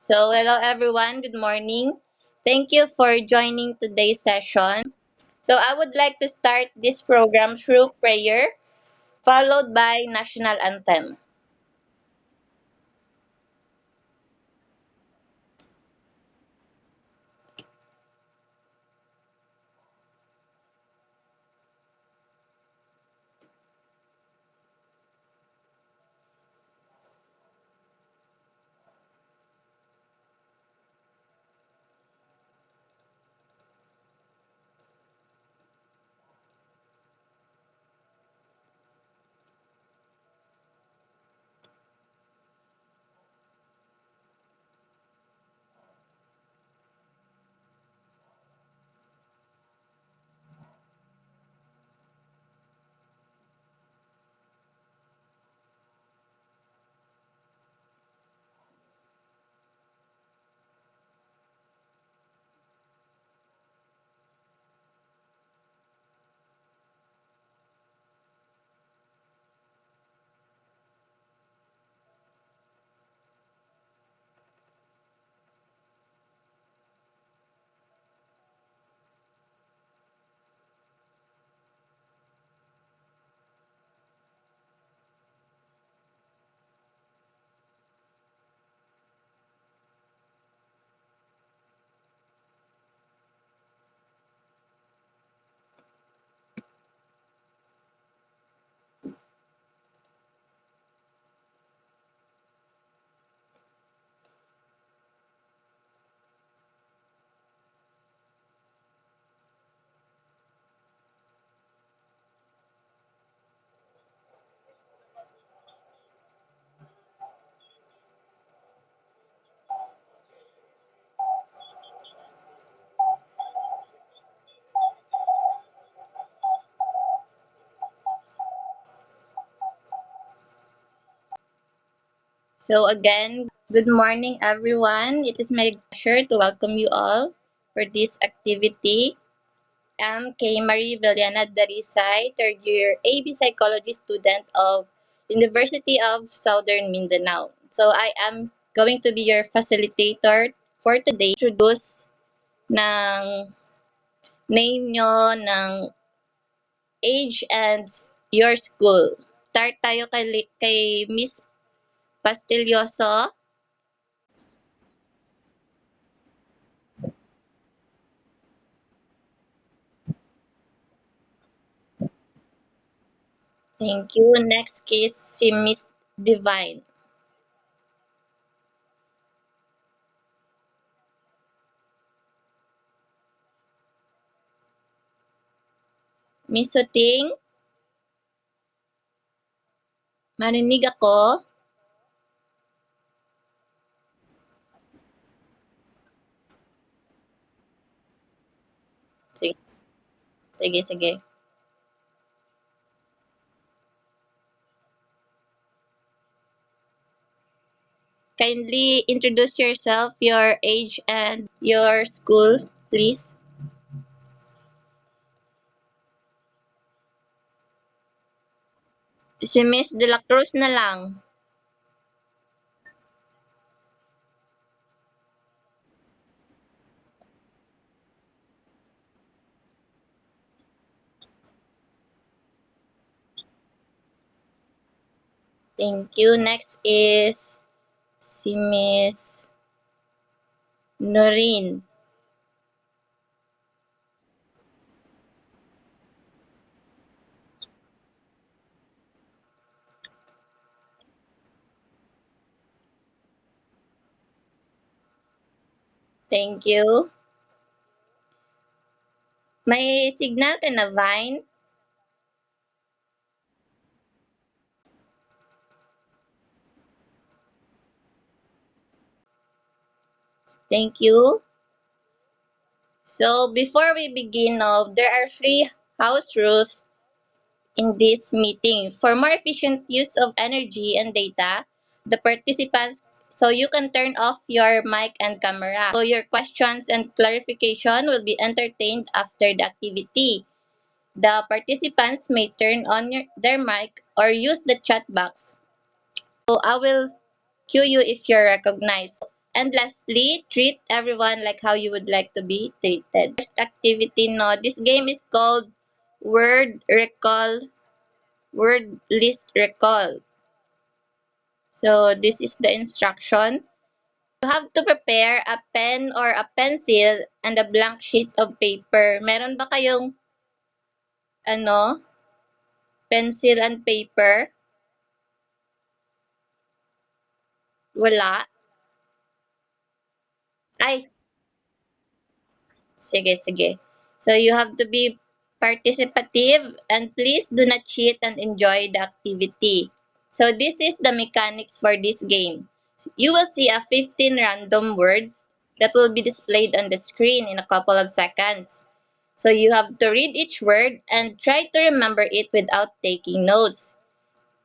So, hello everyone, good morning. Thank you for joining today's session. So, I would like to start this program through prayer, followed by national anthem. So, again, good morning everyone. It is my pleasure to welcome you all for this activity. I'm Kay Marie Villana Darisay, third year AB Psychology student of University of Southern Mindanao. So I am going to be your facilitator for today. Introduce ng name nyo, ng age and your school. Start tayo kay Miss Pastilyoso. Thank you. Next is si Miss Divine. Miss Suting, marinig ako? Sige, sige. Sige. Kindly introduce yourself, your age, and your school, please. Si Miss De La Cruz na lang. Thank you. Next is si Miss Noreen. Thank you. May signal ka na, Vine? Thank you. So, before we begin, there are three house rules in this meeting. For more efficient use of energy and data, the participants so you can turn off your mic and camera. So your questions and clarification will be entertained after the activity. The participants may turn on their mic or use the chat box. So I will cue you if you're recognized. And lastly, treat everyone like how you would like to be treated. First activity, no. This game is called Word Recall, Word List Recall. So this is the instruction. You have to prepare a pen or a pencil and a blank sheet of paper. Meron ba kayong ano, pencil and paper? Wala? Ay, sige, sige. So you have to be participative and please do not cheat and enjoy the activity. So this is the mechanics for this game. You will see a 15 random words that will be displayed on the screen in a couple of seconds. So you have to read each word and try to remember it without taking notes.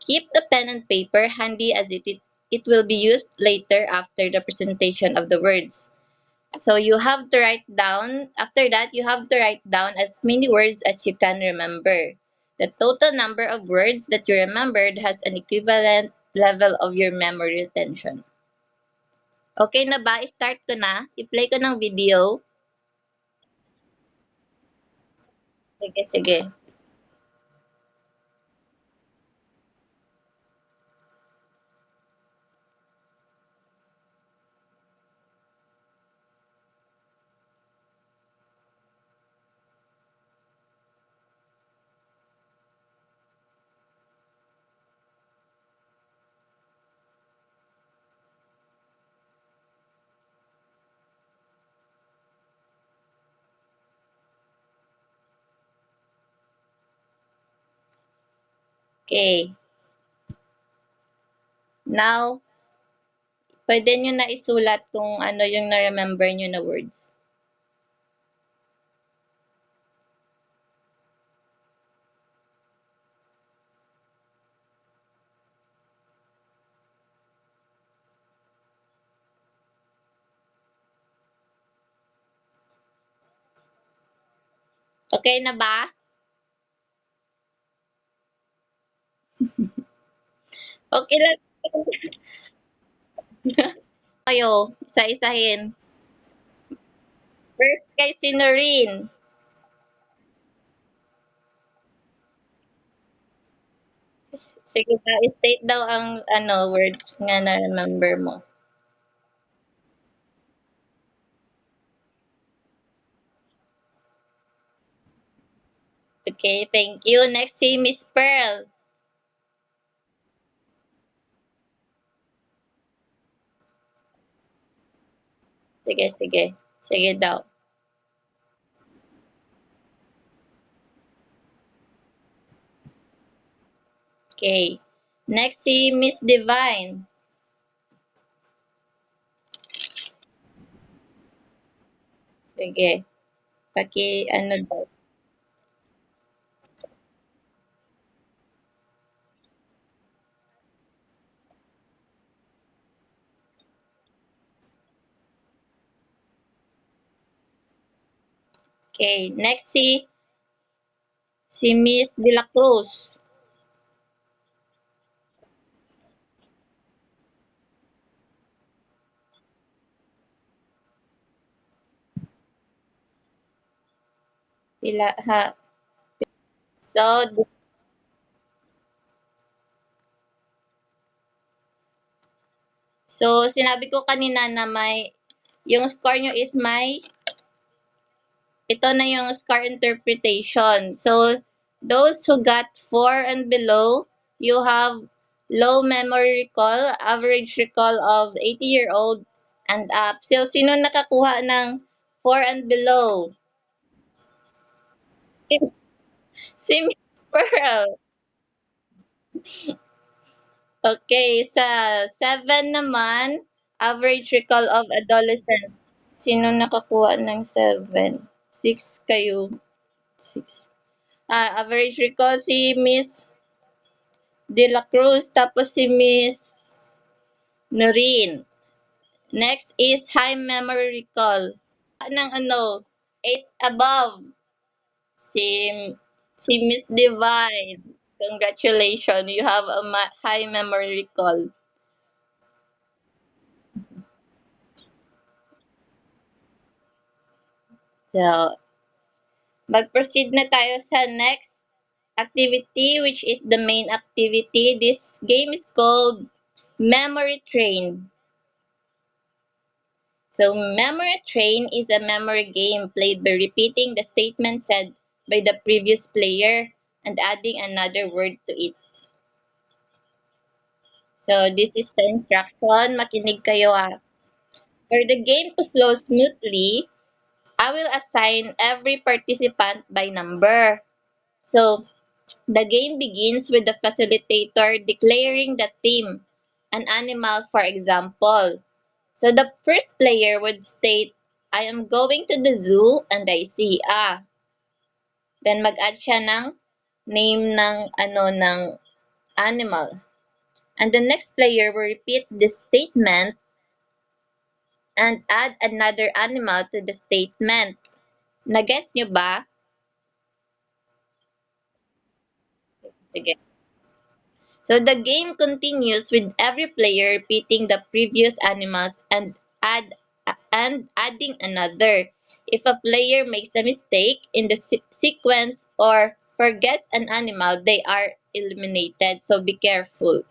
Keep the pen and paper handy as it will be used later after the presentation of the words. So you have to write down, after that, you have to write down as many words as you can remember. The total number of words that you remembered has an equivalent level of your memory retention. Okay na ba? I-start ko na. I-play ko ng video. Sige, sige. Okay. Now, pwede nyo na isulat kung ano yung na-remember nyo na words. Okay na ba? Okay lang kayo. Isa-isahin. First kay si Noreen. Sige daw, state daw ang ano, words nga na-remember mo. Okay, thank you. Next si Miss Pearl. Sige, sige. Sige daw. Okay. Next si Miss Divine. Sige. Paki ano daw. Okay. Next si Miss De La Cruz. Pila ha. So, sinabi ko kanina na yung score nyo is ito na yung score interpretation. So, those who got 4 and below, you have low memory recall, average recall of 80-year-old and up. So, sino nakakuha ng 4 and below? Si Miss Pearl. Okay, sa 7 naman, average recall of adolescents. Sino nakakuha ng 7? 6 kayo. 6. Average recall si Miss De La Cruz, tapos si Miss Noreen. Next is high memory recall. Ng ano, 8 above. Si, si Miss Divine. Congratulations, you have a high memory recall. So, mag-proceed na tayo sa next activity, which is the main activity. This game is called Memory Train. So, Memory Train is a memory game played by repeating the statement said by the previous player and adding another word to it. So, this is the instruction. Makinig kayo For the game to flow smoothly, I will assign every participant by number. So, the game begins with the facilitator declaring the theme, an animal for example. So the first player would state, I am going to the zoo and I see Then mag-add siya ng name ng animal. And the next player will repeat this statement and add another animal to the statement. Na-guess nyo ba? Sige. So the game continues with every player repeating the previous animals and adding another. If a player makes a mistake in the sequence or forgets an animal, they are eliminated. So be careful.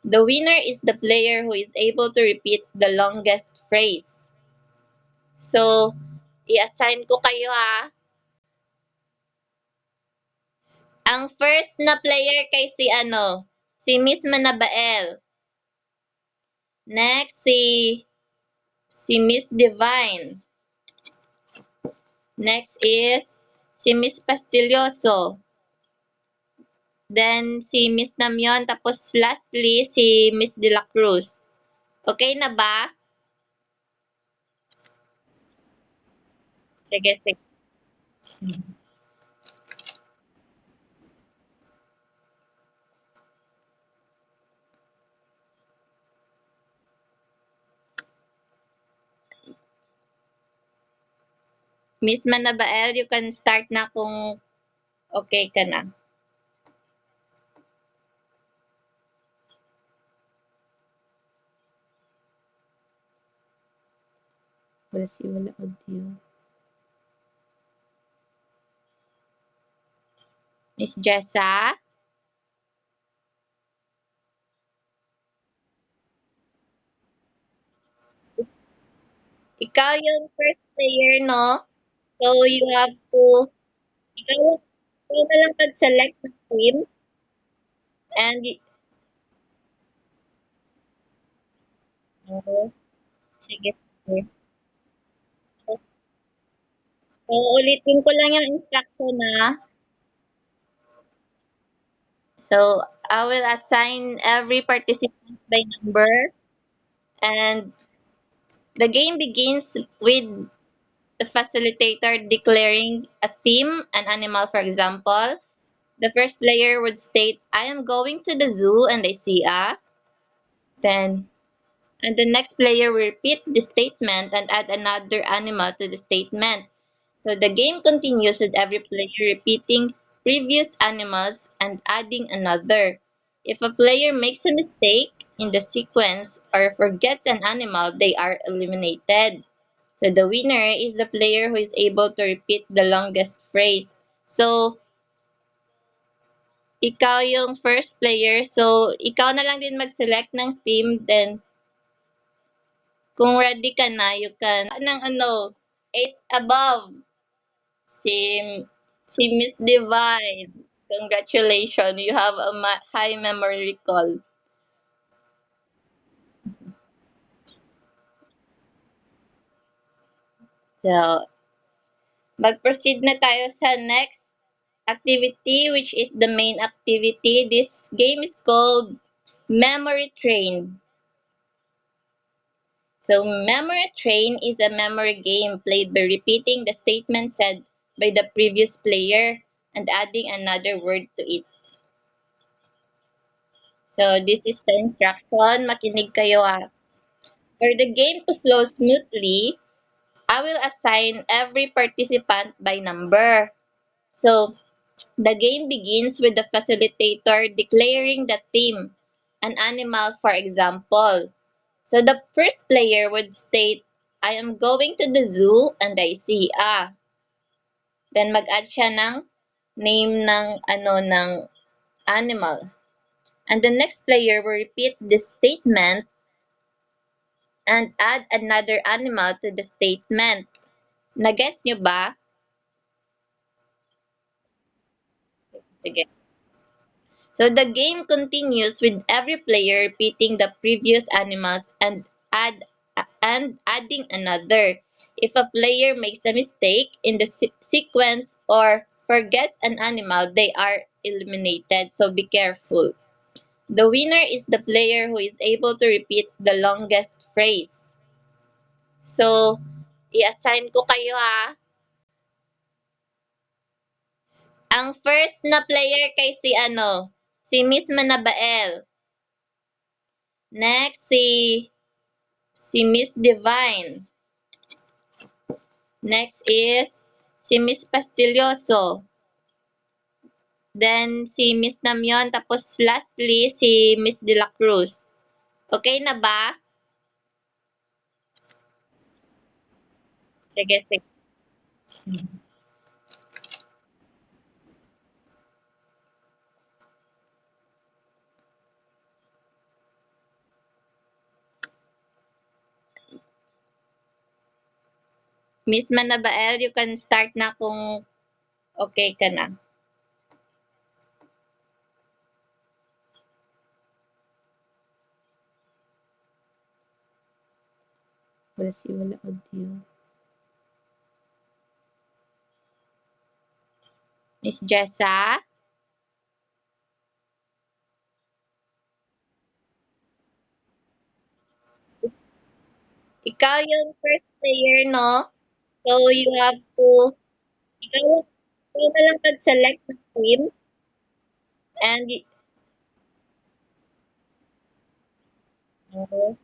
The winner is the player who is able to repeat the longest phrase. So, i-assign ko kayo Ang first na player kay si Miss Manabael. Next, si Miss Divine. Next is si Miss Pastilyoso. Then si Miss Namyon. Tapos lastly, si Miss De La Cruz. Okay na ba? Sige, sige. Miss Manabael, you can start na kung okay ka na. Wala audio. Miss Jessa? Ikaw yung first player, no? So, you have to, ikaw, ikaw na lang mag-select ng team. And, oh, sige, sige. So, ulitin ko lang yung instruction So, I will assign every participant by number. And the game begins with the facilitator declaring a theme, an animal, for example. The first player would state, I am going to the zoo and I see Then, and the next player will repeat the statement and add another animal to the statement. So the game continues with every player repeating previous animals and adding another. If a player makes a mistake in the sequence or forgets an animal, they are eliminated. So the winner is the player who is able to repeat the longest phrase. So, ikaw yung first player. So, ikaw na lang din mag-select ng team. Then, kung ready ka na, you can, ng 8 above. Si, si Miss Divine. Congratulations, you have a high memory recall. So, mag-proceed na tayo sa next activity, which is the main activity. This game is called Memory Train. So, Memory Train is a memory game played by repeating the statement said by the previous player and adding another word to it. So, this is the instruction. Makinig kayo For the game to flow smoothly, I will assign every participant by number. So, the game begins with the facilitator declaring the theme, an animal for example. So the first player would state, I am going to the zoo and I see Then mag-add siya ng name ng ng animal. And the next player will repeat this statement and add another animal to the statement. Na-guess nyo ba? Sige. So the game continues with every player repeating the previous animals and adding another. If a player makes a mistake in the sequence or forgets an animal, they are eliminated. So be careful. The winner is the player who is able to repeat the longest phrase. So, i-assign ko kayo ha. Ang first na player kay si Miss Manabael. Next, si Miss Divine. Next is si Miss Pastilyoso. Then, si Miss Namyon. Tapos, lastly, si Miss De La Cruz. Okay na ba? Sige, sige. Miss Manabael, you can start na kung okay ka na. Wala audio. Miss Jessa? Ikaw yung first player, no? So, you have to, ikaw, ikaw na lang mag-select ng team. And, oh,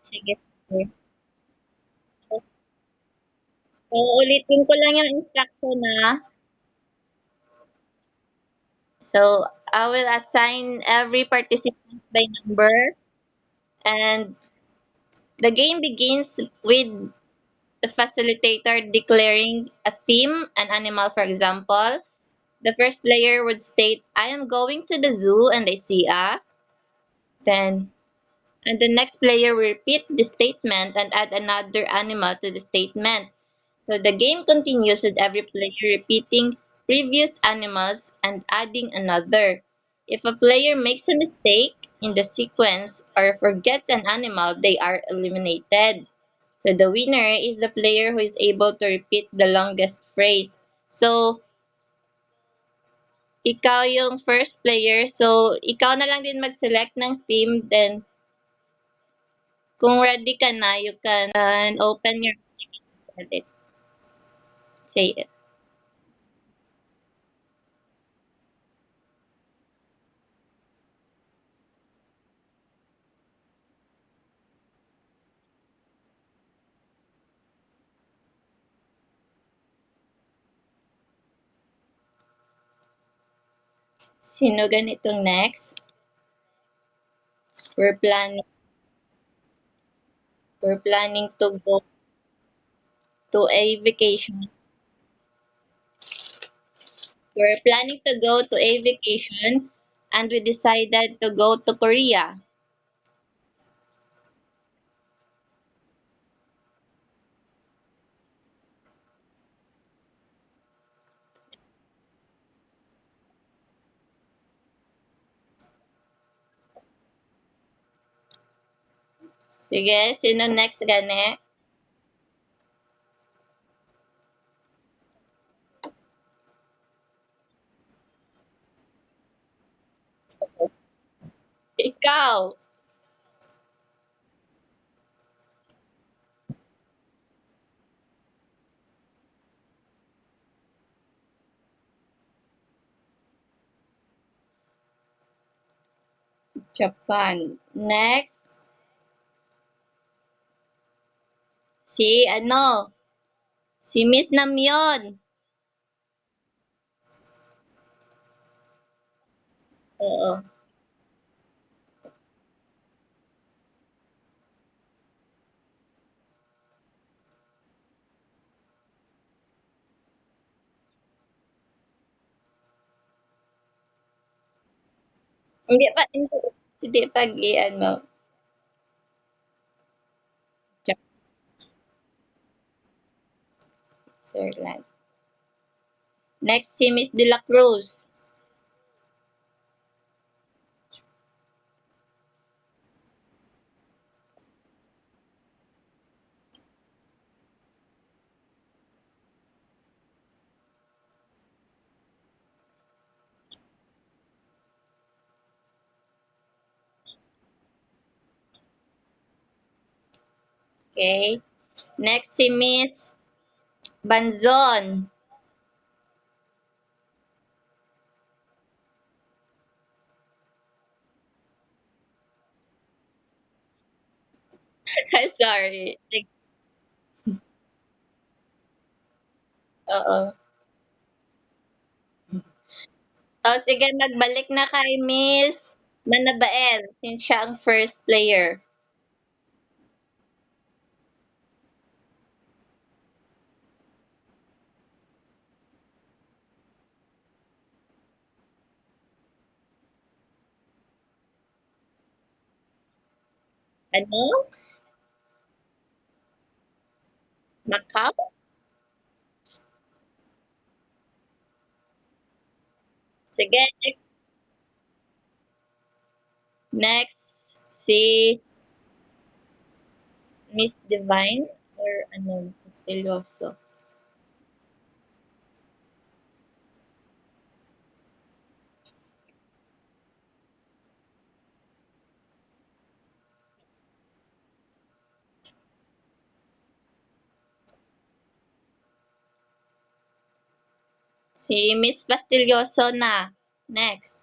sige, sige. So, ulitin ko lang yung instruction na. So, I will assign every participant by number. And the game begins with the facilitator declaring a theme, an animal, for example. The first player would state, I am going to the zoo and I see a. Then, and the next player will repeat the statement and add another animal to the statement. So the game continues with every player repeating previous animals and adding another. If a player makes a mistake in the sequence or forgets an animal, they are eliminated. So the winner is the player who is able to repeat the longest phrase. So, ikaw yung first player. So, ikaw na lang din mag-select ng team. Then, kung ready ka na, you can open your edit. Say it. Sino ganitong next? We're planning we're planning to go to a vacation. We're planning to go to a vacation and we decided to go to Korea. Sige, sino next gani? Ikaw. Japan. Next, si si Miss Namyon. Oo. Hindi pag i-ano, Switzerland. Next, si Miss De La Cruz. Okay. Next, si Miss Banzon. Sorry. Oo. Oh, sige, magbalik na kay Miss Manabael since siya ang first player. Ano? Macau? Sige, next, si Miss Divine or ano, Ilyoso. Si Miss Bastilyoso na. Next.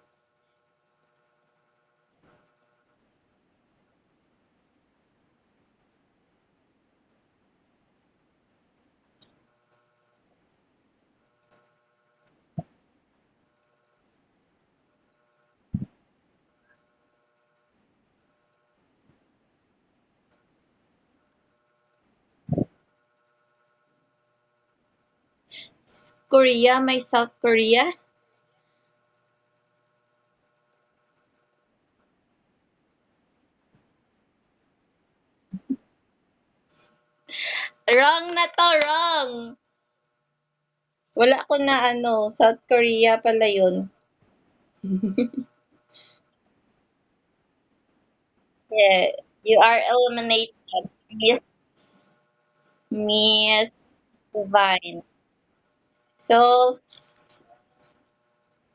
Korea, may South Korea. Wrong na to, wrong. Wala ko na ano, South Korea pala yun. Yeah, you are eliminated. Miss, Miss Divine. So,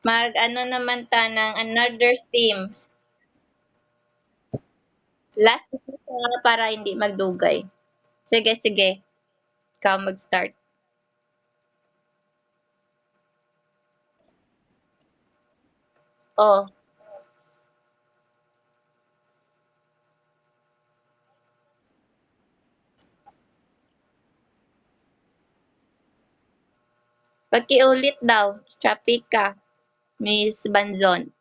mag ano naman ta ng another team. Last na para hindi magdugay. Sige, sige. Ikaw mag-start. Oh, pakiulit daw. Traffic ka, Miss Banzon.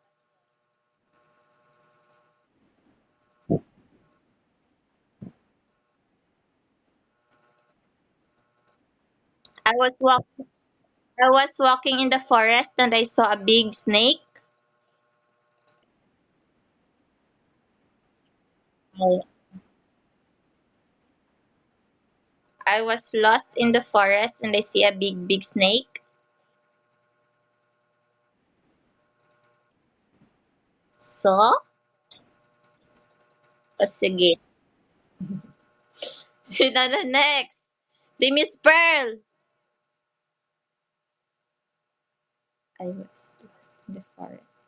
I was walk I was walking in the forest and I saw a big snake. I I was lost in the forest and I see a big snake. So, o sige. Sino na next? Si Miss Pearl. I was lost in the forest.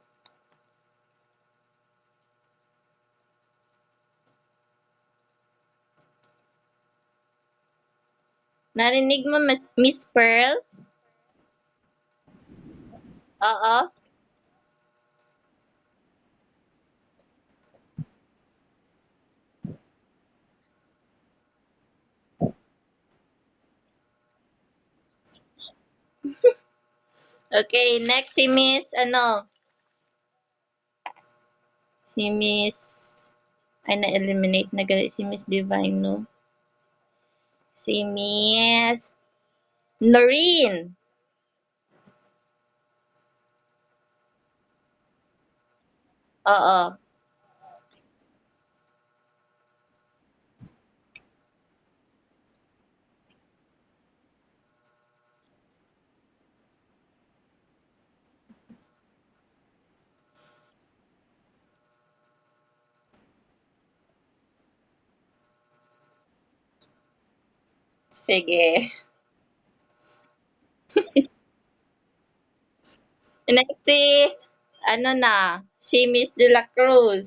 Narinig mo, Miss Pearl? Oo. Okay, next si Miss, ano, si Miss, ay na-eliminate na gali si Miss Divine, no? Si Miss Noreen. Oo. Sige. Next si, ano na, si Miss De La Cruz.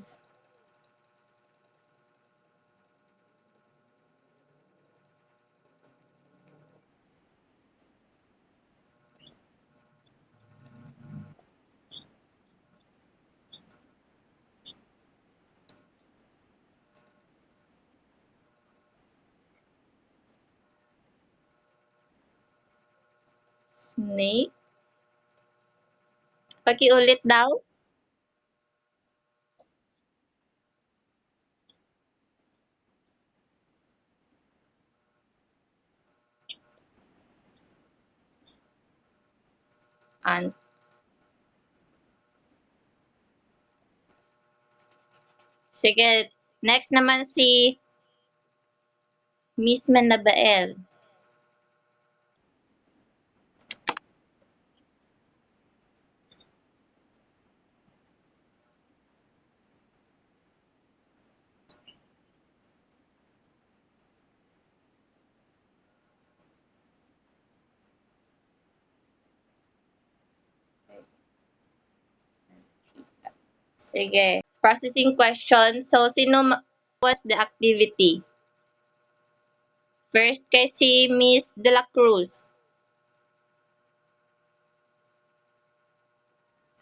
Snake. Pakiulit daw. An Sige. Next naman si Miss Manabael. Sige. Processing question. So, was the activity? First kay si Miss De La Cruz.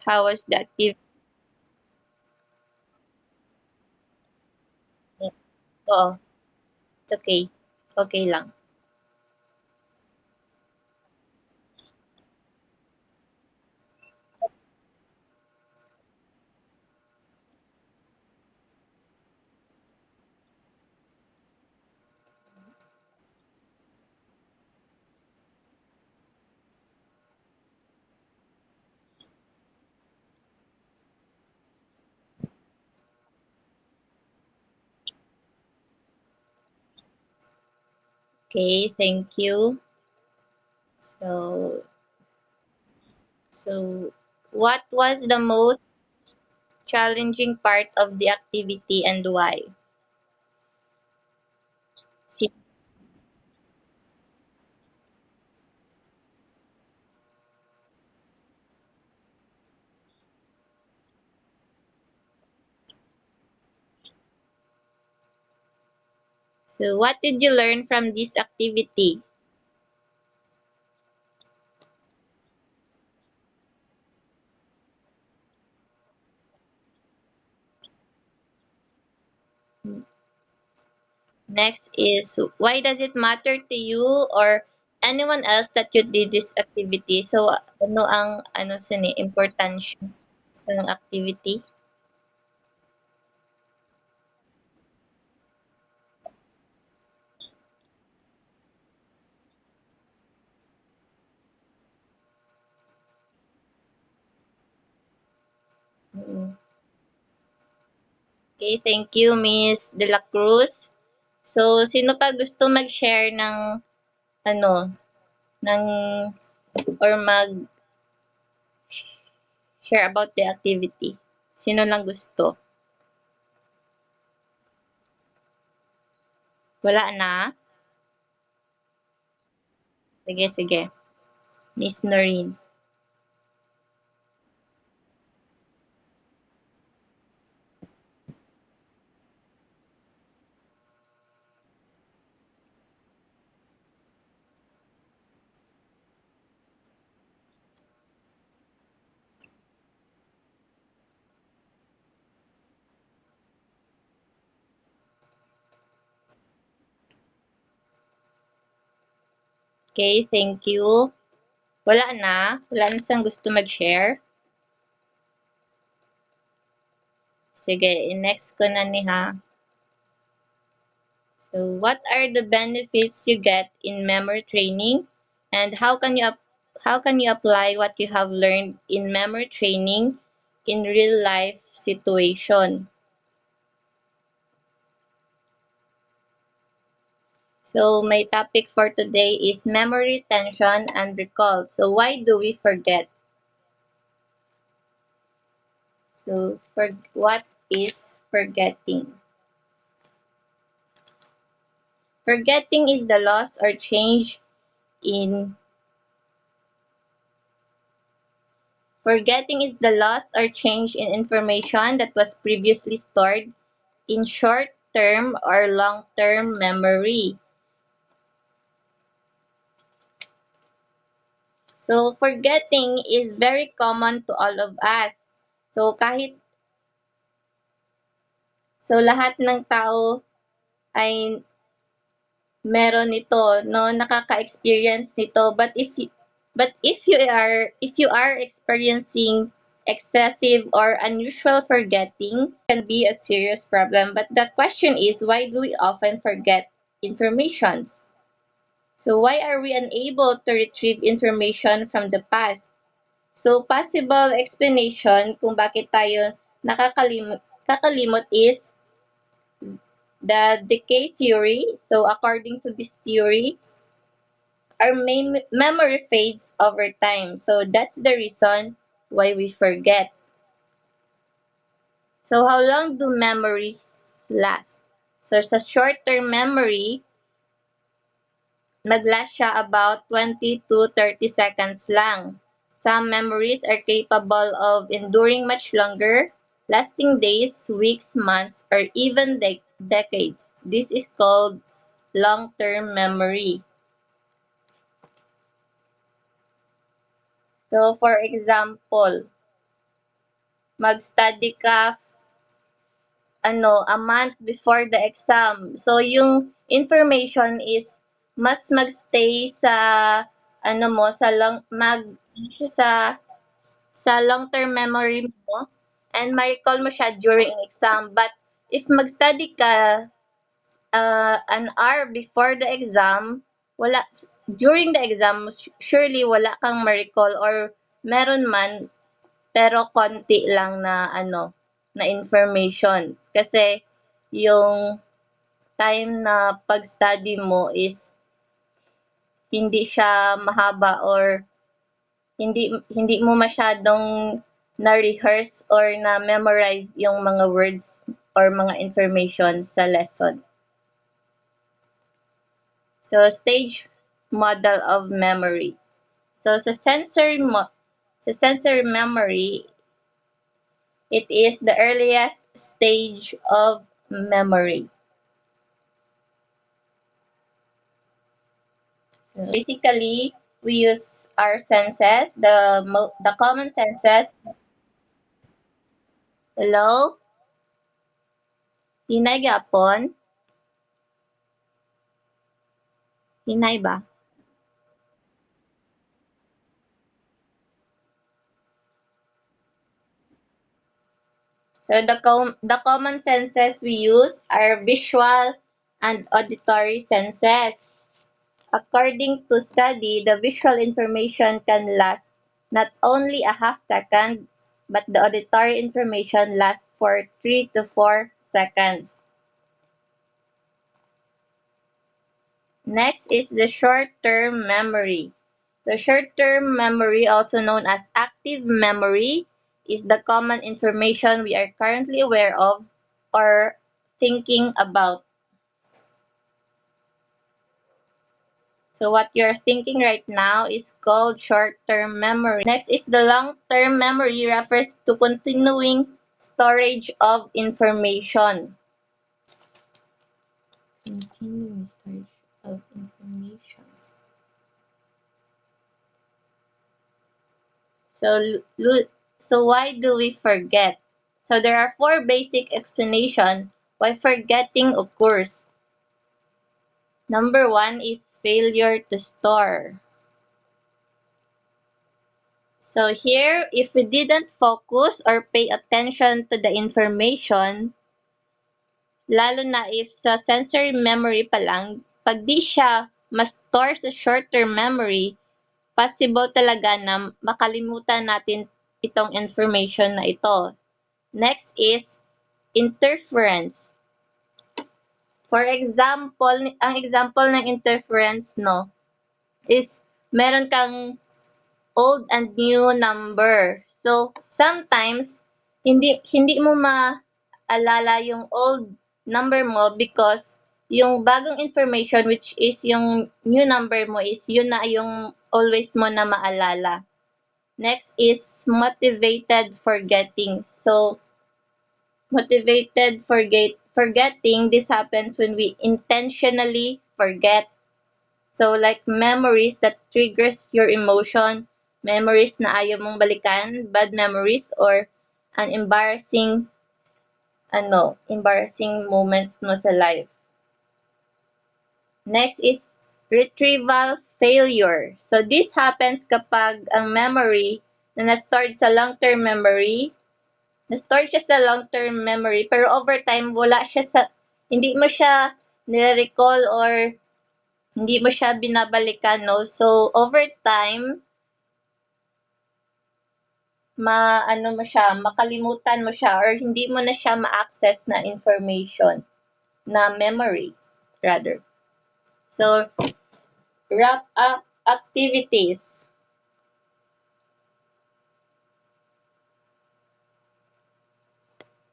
How was the activity? Oo. It's okay. Okay lang. Okay, thank you. So, so what was the most challenging part of the activity and why? Si- So, what did you learn from this activity? Next is, why does it matter to you or anyone else that you did this activity? So, ano ang importansya ng activity? Mm. Okay, thank you, Miss De La Cruz. So, sino pa gusto mag-share ng ano, ng or mag-share about the activity? Sino lang gusto? Wala na? Sige, sige. Miss Noreen. Okay, thank you. Wala na? Wala na siyang gusto mag-share? Sige, next ko na ni ha. So, what are the benefits you get in memory training and how can you apply what you have learned in memory training in real life situation. So my topic for today is memory retention and recall. So why do we forget? So for what is forgetting? Forgetting is the loss or change in Forgetting is the loss or change in information that was previously stored in short-term or long-term memory. So forgetting is very common to all of us. So lahat ng tao ay meron nito, no, nakaka-experience nito. But if you are experiencing excessive or unusual forgetting, can be a serious problem. But the question is, why do we often forget informations? So why are we unable to retrieve information from the past? So possible explanation kung bakit tayo nakakalimot is the decay theory. So according to this theory, our memory fades over time. So that's the reason why we forget. So how long do memories last? So sa short-term memory, nag-last siya about 20 to 30 seconds lang. Some memories are capable of enduring much longer, lasting days, weeks, months, or even decades. This is called long-term memory. So for example, mag-study ka a month before the exam. So yung information is mas magstay sa sa sa long-term memory mo and ma-recall mo siya during exam. But if mag-study ka an hour before the exam, wala during the exam surely wala kang ma-recall or meron man pero konti lang na na information. Kasi yung time na pag-study mo is hindi siya mahaba or hindi mo masyadong na-rehearse or na-memorize yung mga words or mga information sa lesson. So, stage model of memory. So, sa sensory memory, it is the earliest stage of memory. So basically, we use our senses, the common senses. Hello? Hinay gapon? Hinay ba? So the common senses we use are visual and auditory senses. According to study, the visual information can last not only a half second, but the auditory information lasts for 3 to 4 seconds. Next is the short-term memory. The short-term memory, also known as active memory, is the common information we are currently aware of or thinking about. So what you're thinking right now is called short-term memory. Next is the long-term memory, refers to continuing storage of information. Continuing storage of information. So why do we forget? So there are 4 basic explanations why forgetting occurs. Number 1 is failure to store. So here, if we didn't focus or pay attention to the information, lalo na if sa sensory memory pa lang, pag di siya ma-store sa short-term memory, possible talaga na makalimutan natin itong information na ito. Next is interference. For example, ang example ng interference, no, is meron kang old and new number. So, sometimes, hindi mo maalala yung old number mo because yung bagong information which is yung new number mo is yun na yung always mo na maalala. Next is motivated forgetting. So, forgetting, this happens when we intentionally forget. So, like memories that triggers your emotion, memories na ayaw mong balikan, bad memories, or an embarrassing moments mo sa life. Next is retrieval failure. So, this happens kapag ang memory na na-stored sa long-term memory, na-store siya sa long-term memory, pero over time, hindi mo siya nire-recall or hindi mo siya binabalikan, no? So, over time, makalimutan mo siya or hindi mo na siya ma-access na information, na memory, rather. So, wrap up activities.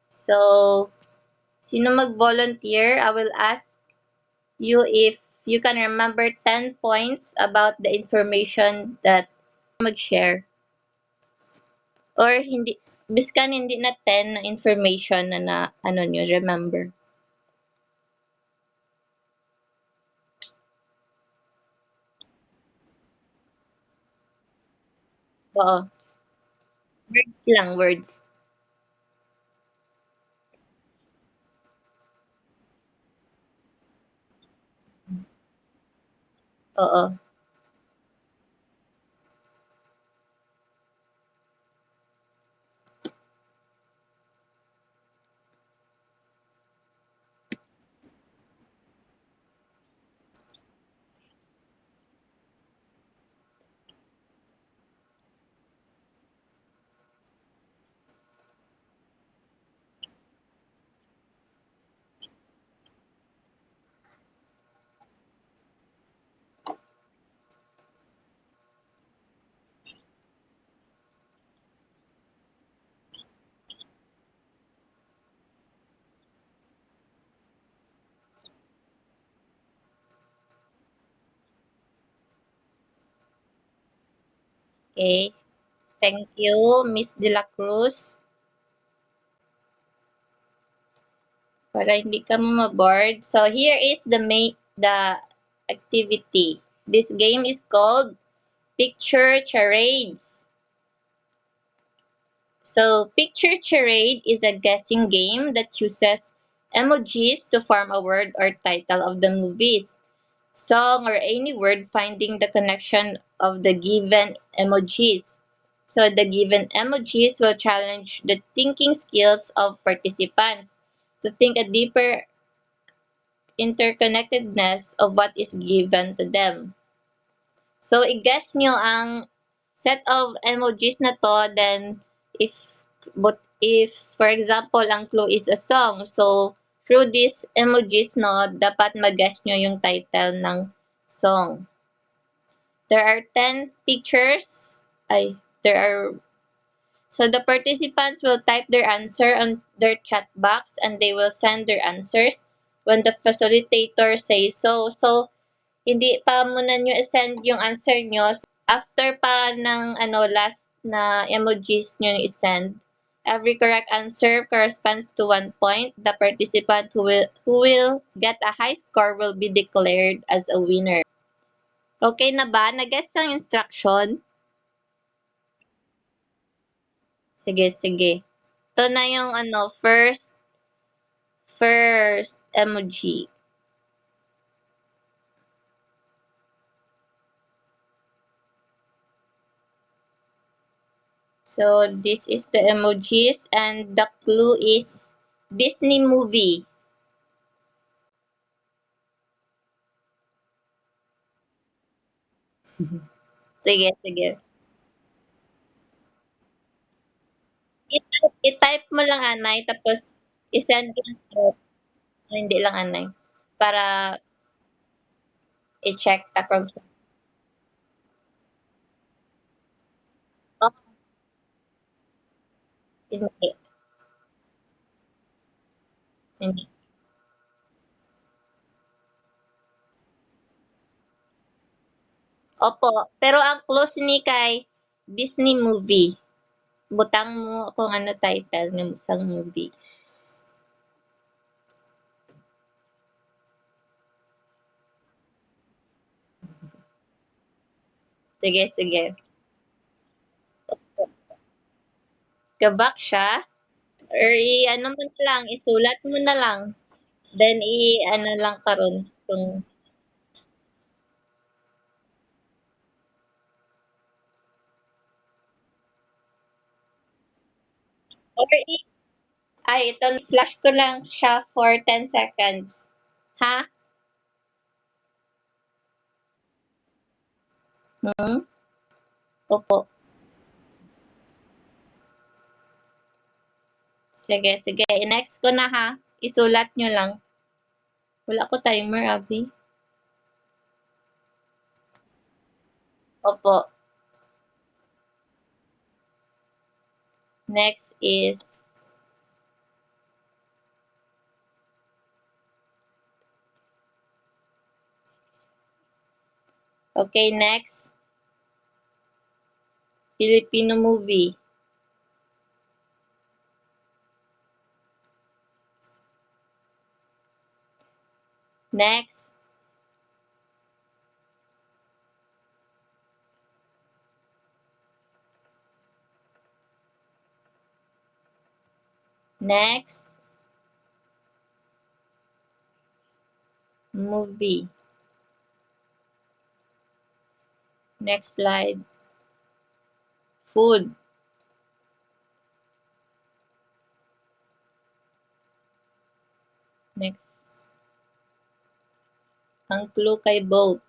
So, sino mag-volunteer? I will ask you if you can remember 10 points about the information that mag-share. Or hindi, biskan hindi na 10 na information na nyo, remember. Oo. Words lang, words. Oo. Okay. Thank you, Miss De La Cruz. Para hindi ka ma-bored. So, here is the activity. This game is called Picture Charades. So, Picture Charade is a guessing game that uses emojis to form a word or title of the movies, song, or any word finding the connection of the given emojis. So, the given emojis will challenge the thinking skills of participants to think a deeper interconnectedness of what is given to them. So, i-guess nyo ang set of emojis na to, then if if for example ang clue is a song, so through these emojis, no, dapat mag-guess nyo yung title ng song. There are 10 pictures. There are. So the participants will type their answer on their chat box and they will send their answers when the facilitator says so. So, hindi pa muna nyo send yung answer nyo. After pa ng last na emojis nyo i-send, every correct answer corresponds to 1 point. The participant who will get a high score will be declared as a winner. Okay na ba? Nag-gets ang instruction? Sige, sige. Ito na yung first emoji. So, this is the emojis and the clue is Disney movie. Sige, sige. I-type mo lang anay tapos i-send ko lang hindi lang anay para i-check ta kung oh, hindi, hindi. Opo, pero ang close ni kay Disney movie. Butang mo kung ano title ng isang movie. Sige, sige. Gabak siya or i-ano mo na lang, isulat mo na lang. Then i-ano lang karon kung or ay ito flash ko lang siya for 10 seconds. Ha? Hmm? Opo. Sige, sige. I-next ko na ha. Isulat nyo lang. Wala ko timer, Abby. Opo. Next is, okay, next, Filipino movie. Next, next, movie. Next slide. Food. Next. Ang clue kay boat.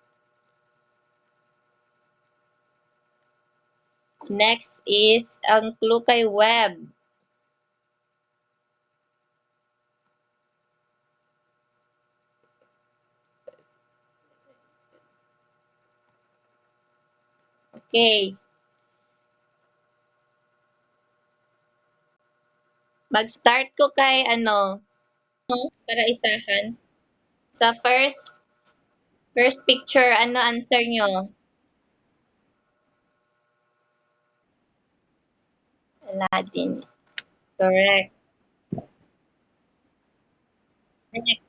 Next is, ang clue kay web. Okay. Mag-start ko kay ano, para isahan. Sa first picture, ano answer nyo? Aladdin. Correct. Next.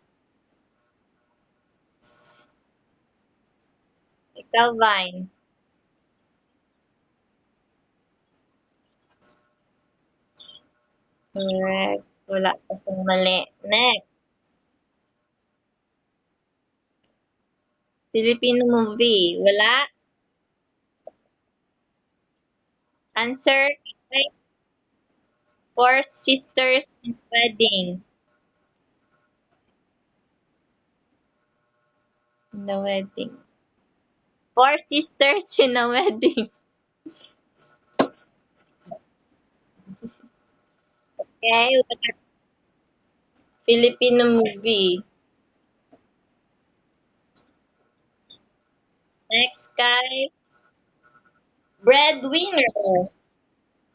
Ikaw, Vine. Correct. Wala pa pong mali. Next. Filipino movie. Wala. Answer. Okay. Four Sisters in Wedding. In the wedding. Four Sisters in a Wedding. Okay. Filipino movie. Next kay Breadwinner.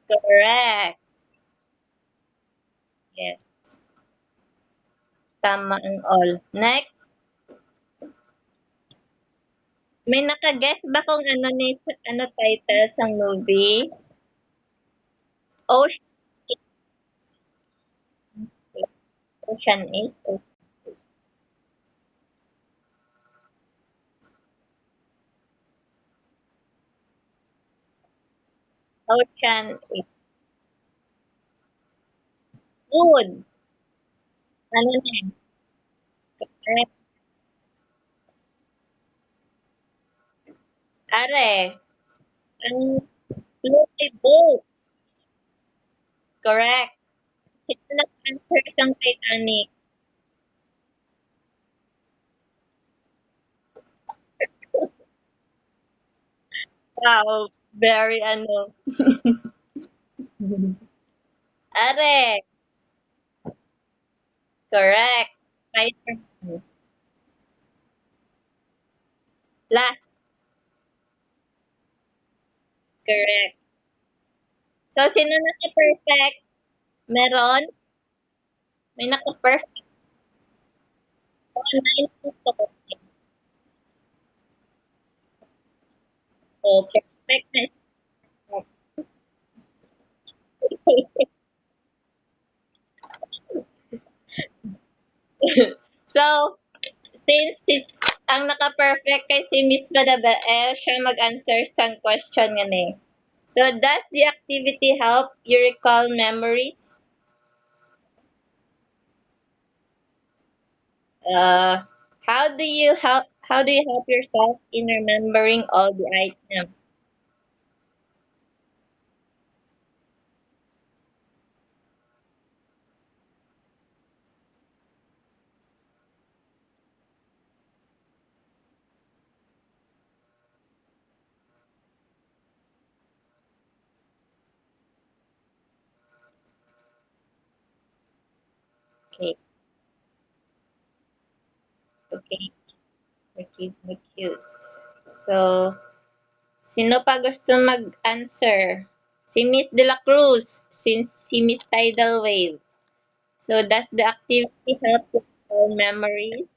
Correct. Yes. Tama ang all. Next. May naka-guess ba kung ano ni ano title ng movie? Ocean, Ocean 8. Ocean 8. Good. Ano na yun? Correct. Are. Ang clue ay boat. Correct. Sino nag-answer ng Titanic? Wow. Very ano. Are, correct. My turn. Last, correct. So, sino naka-perfect? Meron? May naka-perfect online tutor. So, perfect na. So, since ang naka-perfect kay si Miss Madabael, siya mag-answer sa question nga ni. So, does the activity help you recall memories? Uh, how do you help yourself in remembering all the items? Okay, okay. Receive cues. So, sino pa gusto mag-answer? Si Miss De La Cruz, since si Miss Tidal Wave. So, does the activity help you recall memories?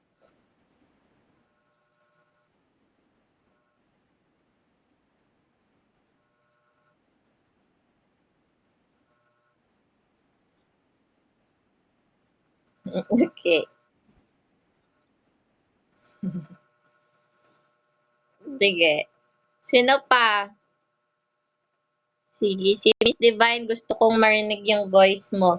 Okay. Sige. Sino pa? Sige, si Miss Divine, gusto kong marinig yung voice mo.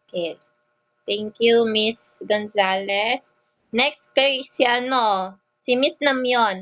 Okay. Thank you, Miss Gonzales. Next kay si ano, si Miss Namyon.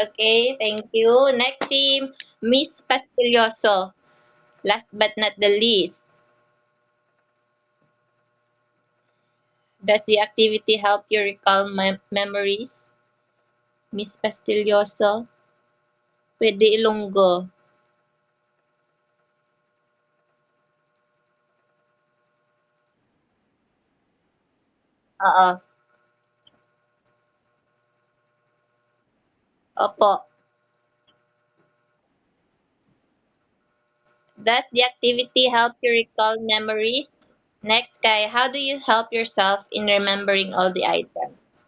Okay, thank you. Next si Miss Pastilyoso. Last but not the least, does the activity help you recall memories? Miss Pastilyoso, pwede ilunggo. Oo. Opo. Does the activity help you recall memories? Next, Kai, how do you help yourself in remembering all the items?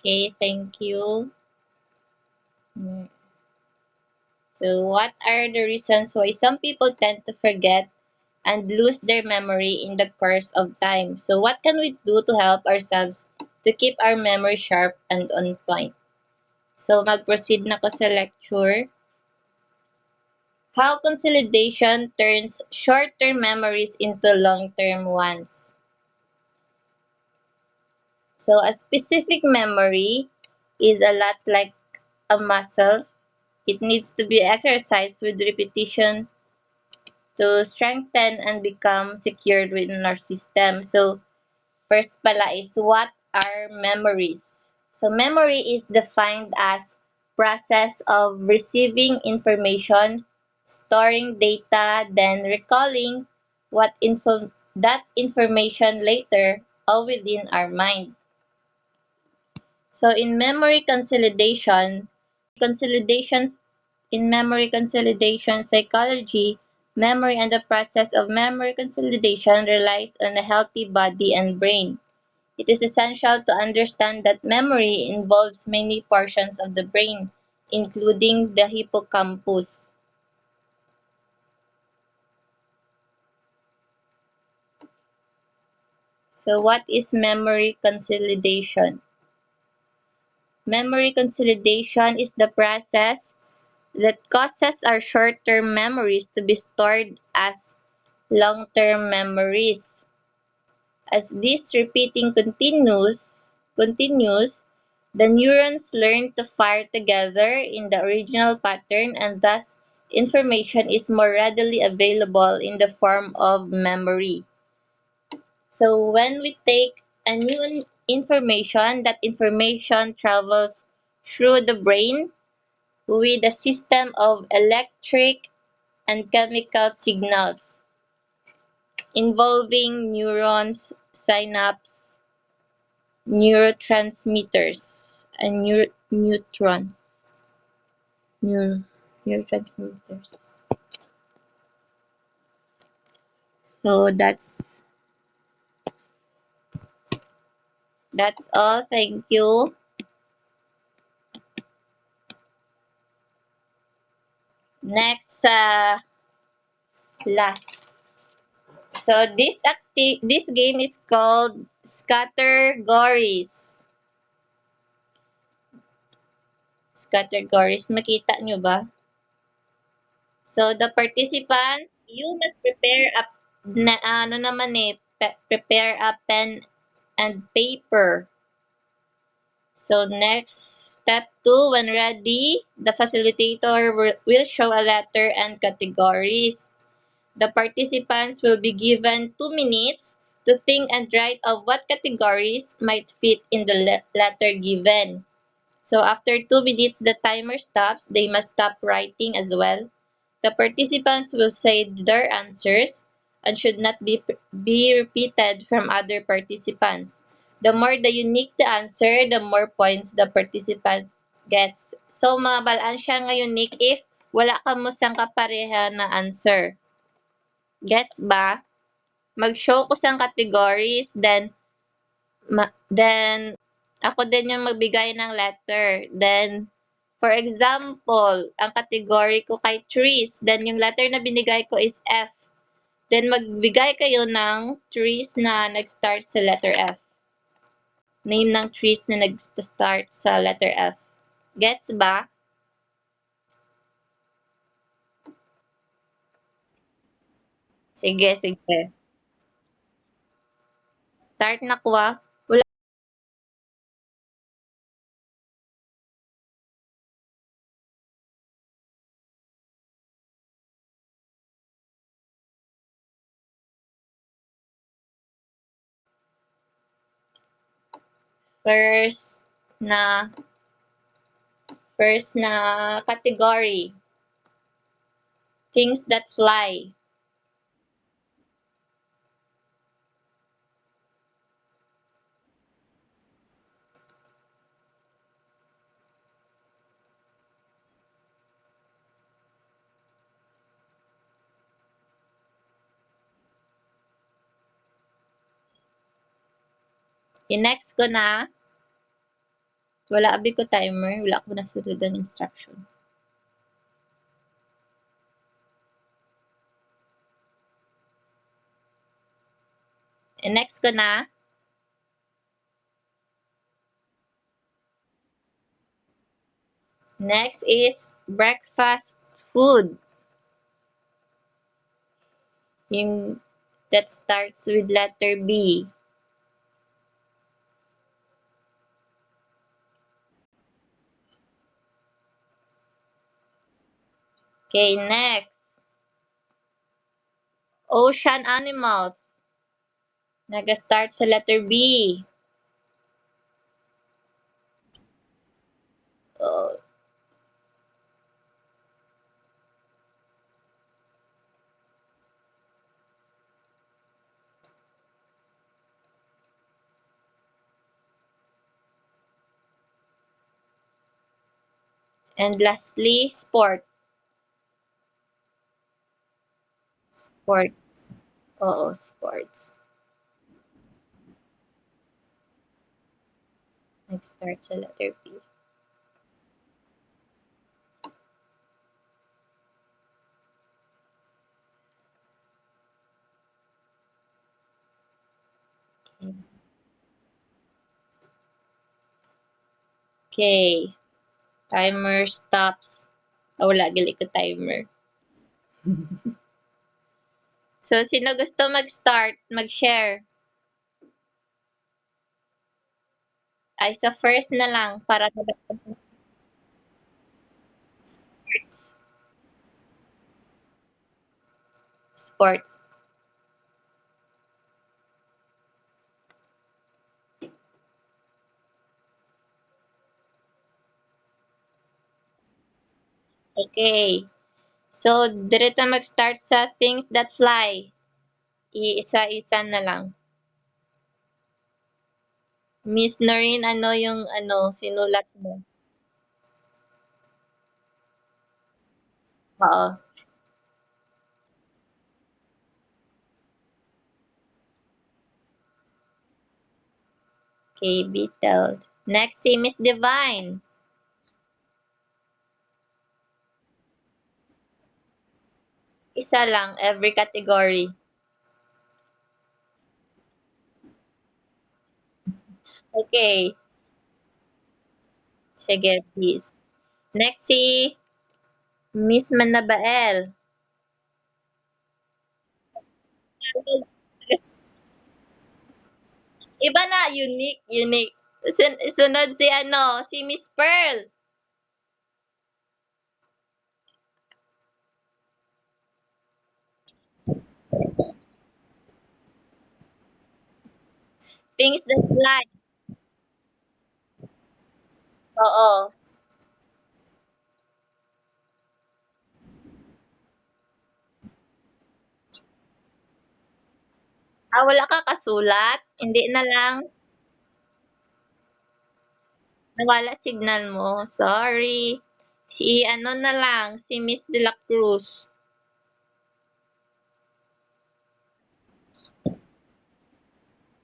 Okay, thank you. So, what are the reasons why some people tend to forget and lose their memory in the course of time? So, what can we do to help ourselves to keep our memory sharp and on point? So, mag-proceed na ko sa lecture. How consolidation turns short-term memories into long-term ones. So, a specific memory is a lot like a muscle. It needs to be exercised with repetition to strengthen and become secured within our system. So, first pala is what are memories? So, memory is defined as process of receiving information, storing data, then recalling that information later, all within our mind. So, consolidation in memory consolidation psychology, memory and the process of memory consolidation relies on a healthy body and brain. It is essential to understand that memory involves many portions of the brain, including the hippocampus. So, what is memory consolidation? Memory consolidation is the process that causes our short term memories to be stored as long term memories. As this repeating continues, the neurons learn to fire together in the original pattern and thus information is more readily available in the form of memory. So when we take a new information, that information travels through the brain with a system of electric and chemical signals involving neurons, synapses, neurotransmitters and neutrons. Neurotransmitters. So that's all. Thank you. Next, last. So this game is called Scattergories. Scattergories. Makita nyo ba? So the participants, you must prepare ano naman prepare a pen and paper. So next, step 2, when ready, the facilitator will show a letter and categories. The participants will be given 2 minutes to think and write of what categories might fit in the letter given. So after 2 minutes, the timer stops. They must stop writing as well. The participants will say their answers and should not be repeated from other participants. The more the unique the answer, the more points the participants gets. So, mabalaan siya nga unique if wala ka mo sang kapareha na answer. Gets ba? Mag-show ko sang categories, then ako din yung magbigay ng letter. Then, for example, ang category ko kay trees, then yung letter na binigay ko is F. Then, magbigay kayo ng trees na nag-start sa letter F. Name ng trees na nag-start sa letter F. Gets ba? Sige, sige. Start na ko ah. Wala. First na, first na category. Things that fly. Yung next ko na, Wala abi ko timer, wala ko nasunod ang instruction. And next ko na. Next is breakfast food. Yung that starts with letter B. Okay, next. Ocean animals. Nag-start sa letter B. Oh, and lastly, sport. Sport. Oo, sports. Nag-start sa letter B. Okay. Timer stops. Oh, wala, gali ko timer. So, sino gusto mag-start, mag-share? Ay, sa first na lang para sa sports. Sports. Okay. So, direta mag-start sa things that fly. Iisa-isa na lang. Miss Noreen, ano yung sinulat mo? Oo. Okay, Beetle. Next, si Miss Divine. Isa lang, every category. Okay. Sige, please. Next, si Miss Manabael. Iba na, unique, unique. Sunod si si Miss Pearl. Things that fly. Oo. Wala ka kasulat? Hindi na lang. Nawala signal mo. Sorry. Si na lang, si Miss De La Cruz.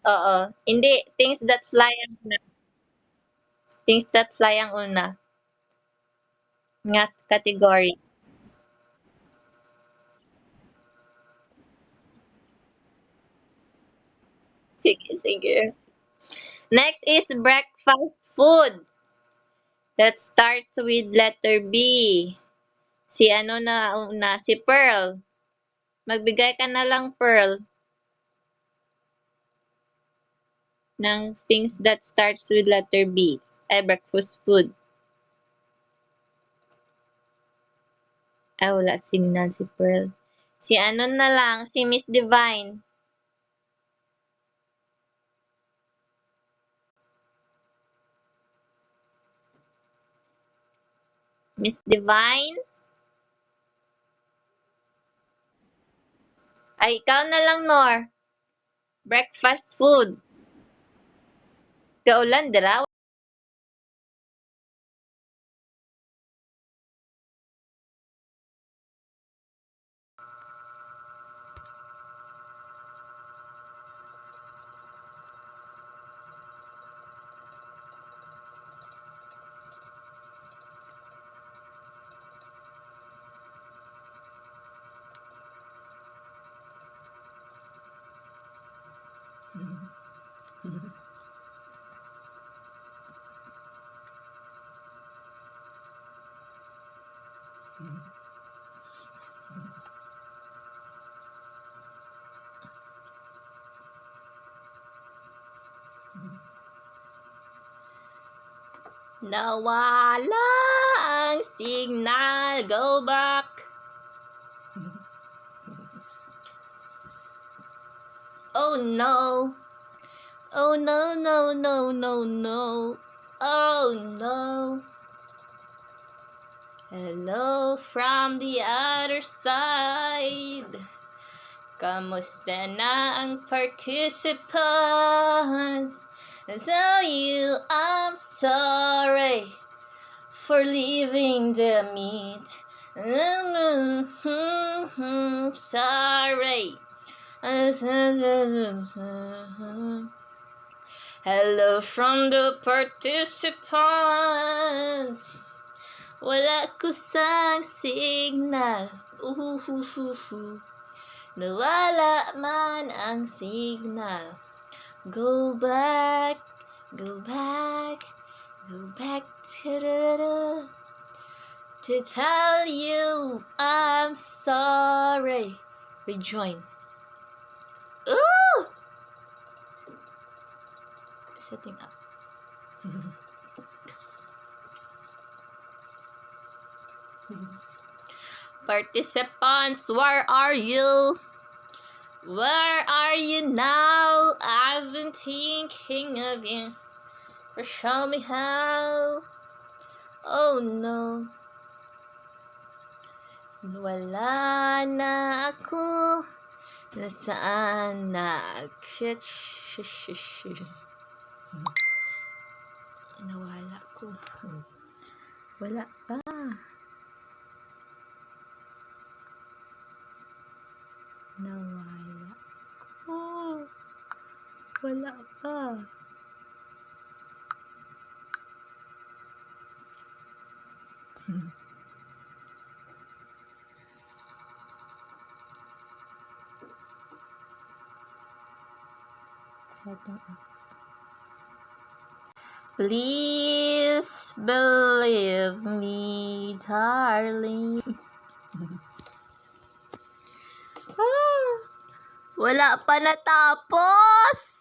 Oo. Hindi, things that fly ang una. Things that fly ang una. Nga category. Sige, sige. Next is breakfast food. That starts with letter B. Si na una, si Pearl. Magbigay ka na lang, Pearl, ng things that starts with letter B. Ay, breakfast food. Wala signal si Pearl. Si na lang, si Miss Divine. Miss Divine? Ay, ikaw na lang, Nor. Breakfast food. Kaulan, dira? Nawala ang signal. Go back. Oh no. Oh no, no, no, no, no. Oh no. Hello from the other side. Kamusta na ang participants? I tell you I'm sorry for leaving the meet. Sorry. Hello from the participants. Wala ko sang signal. Nawala man ang signal. Go back, go back, go back to tell you I'm sorry. Rejoin. Ooh! Setting up. Participants, where are you? Where are you now? I've been thinking of you. Or show me how. Oh no. Wala na ako. Nasaan na? Nawala ko. Wala pa. Nawala ko. Wala pa. Setting up. Please believe me, darling. Wala pa natapos.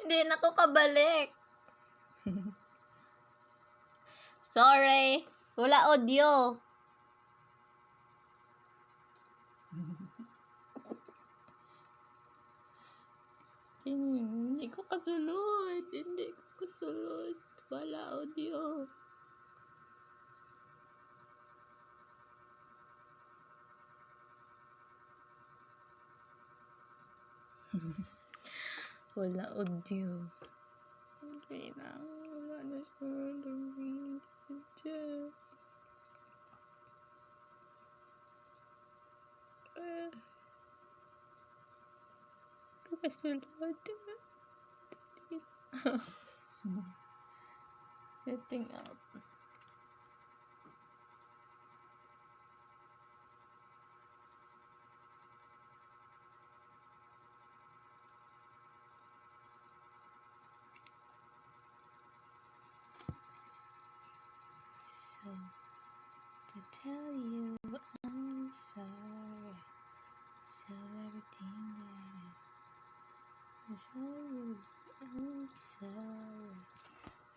Hindi na ako kabalik. Sorry. Wala audio. Hindi ko kasunod. Hindi ko kasunod. Wala audio. Wala audio. Okay lang. Wala na siya. Setting up. So, to tell you I'm sorry. So everything that I tell you I'm sorry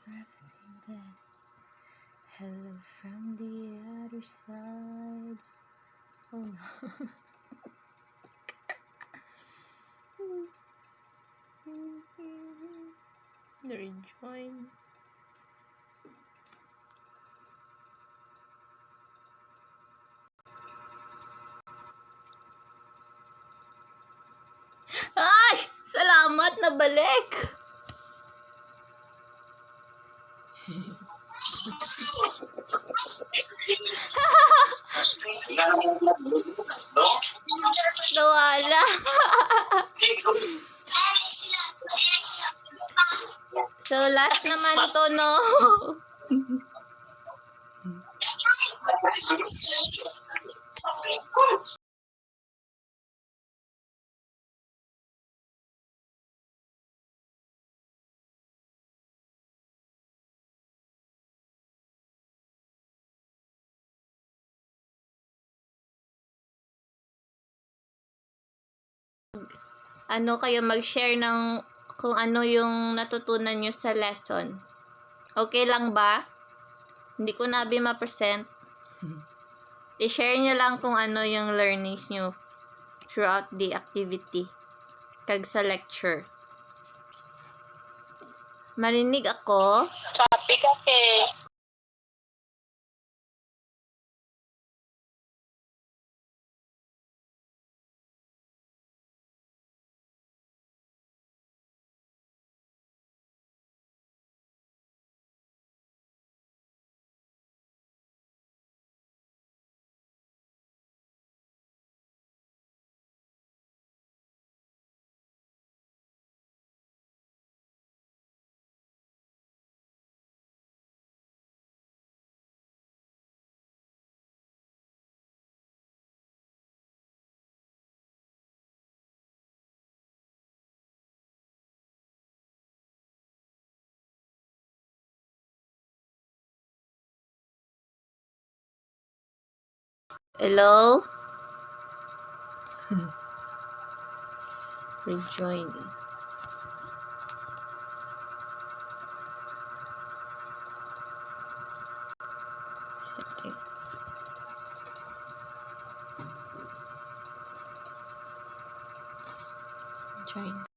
for everything that. Hello from the other side. Oh no. Rejoin. Ay! Salamat na balik! Nawala. So last naman to, no? Ano kayo mag-share ng kung ano yung natutunan nyo sa lesson. Okay lang ba? Hindi ko na ma-present. I-share nyo lang kung ano yung learnings nyo throughout the activity. Kag sa lecture. Marinig ako? Copy kasi. Hello? Rejoin. Setting. Join.